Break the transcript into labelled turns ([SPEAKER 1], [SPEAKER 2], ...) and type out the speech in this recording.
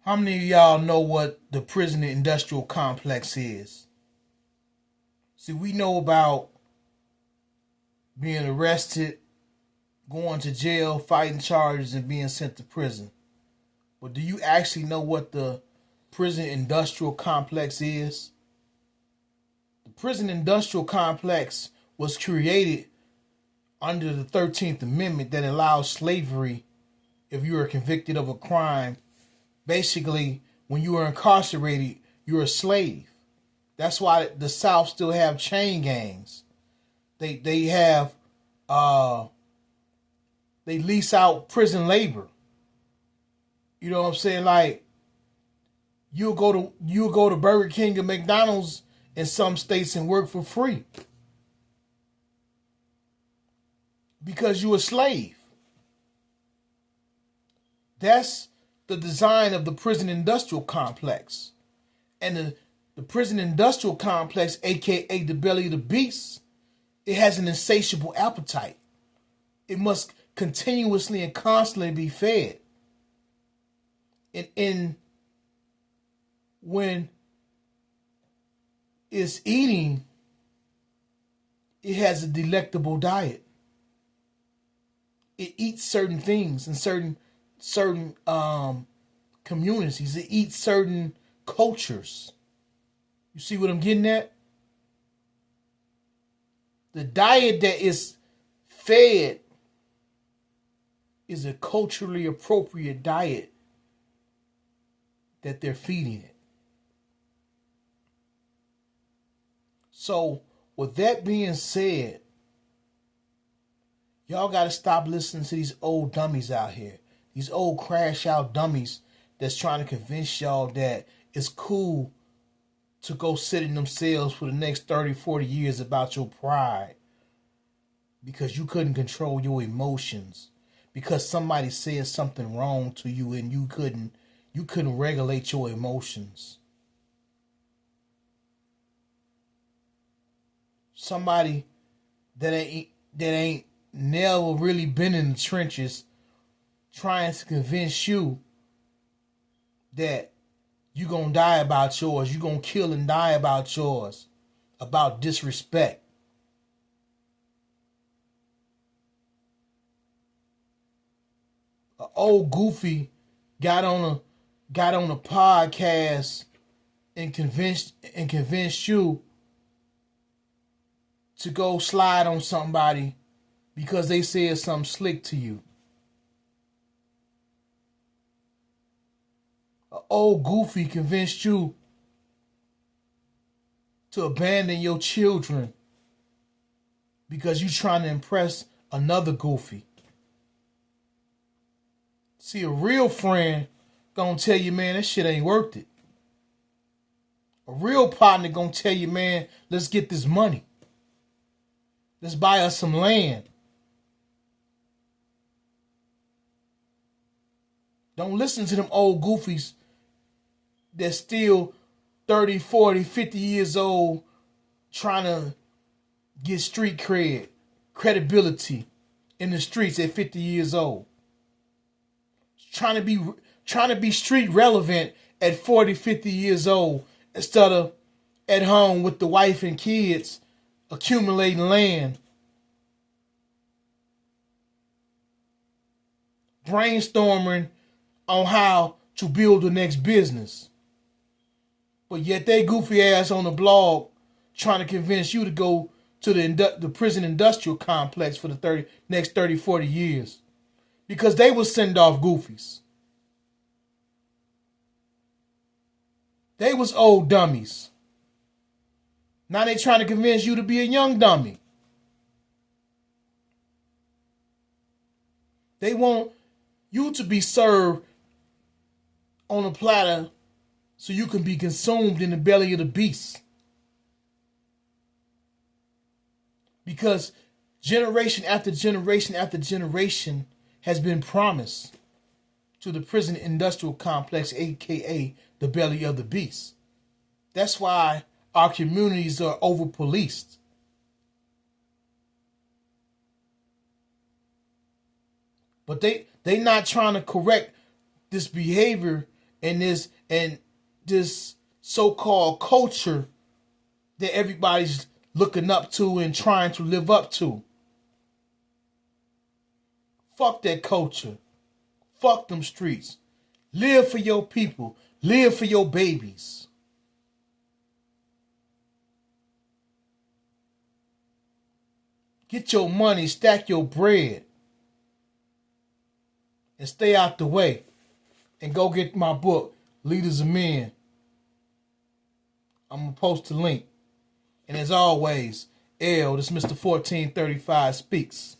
[SPEAKER 1] How many of y'all know what the prison industrial complex is? See, we know about being arrested, going to jail, fighting charges, and being sent to prison. But do you actually know what the prison industrial complex is? The prison industrial complex was created under the 13th Amendment that allows slavery if you are convicted of a crime. Basically, when you are incarcerated, you're a slave. That's why the South still have chain gangs. They have they lease out prison labor. You know what I'm saying? Like you'll go to Burger King and McDonald's in some states and work for free because you're a slave. That's the design of the prison industrial complex. And the prison industrial complex, aka the belly of the beast, it has an insatiable appetite. It must continuously and constantly be fed. And when it's eating, it has a delectable diet. It eats certain things in certain communities. It eats certain cultures. You see what I'm getting at? The diet that is fed is a culturally appropriate diet that they're feeding it. So, with that being said, y'all got to stop listening to these old dummies out here. These old crash out dummies that's trying to convince y'all that it's cool to go sit in them cells for the next 30, 40 years about your pride because you couldn't control your emotions, because somebody said something wrong to you and you couldn't regulate your emotions. Somebody that ain't never really been in the trenches trying to convince you that you gonna die about yours, you gonna kill and die about yours, about disrespect. An old goofy got on a podcast and convinced you to go slide on somebody because they said something slick to you. An old goofy convinced you to abandon your children because you're trying to impress another goofy. See, a real friend gonna tell you, man, that shit ain't worth it. A real partner gonna tell you, man, let's get this money. Let's buy us some land. Don't listen to them old goofies that's still 30, 40, 50 years old trying to get street credibility in the streets at 50 years old. Trying to be street relevant at 40, 50 years old instead of at home with the wife and kids accumulating land. Brainstorming on how to build the next business. But yet they goofy ass on the blog trying to convince you to go to the prison industrial complex for the next 30, 40 years. Because they will send off goofies. They was old dummies. Now they trying to convince you to be a young dummy. They want you to be served on a platter so you can be consumed in the belly of the beast. Because generation after generation after generation has been promised to the prison industrial complex, aka the belly of the beast. That's why our communities are over-policed. But they not trying to correct this behavior this so-called culture that everybody's looking up to and trying to live up to. Fuck that culture. Fuck them streets. Live for your people. Live for your babies. Get your money, stack your bread, and stay out the way. And go get my book, Leaders of Men. I'm going to post the link. And as always, this Mr. 1435 speaks.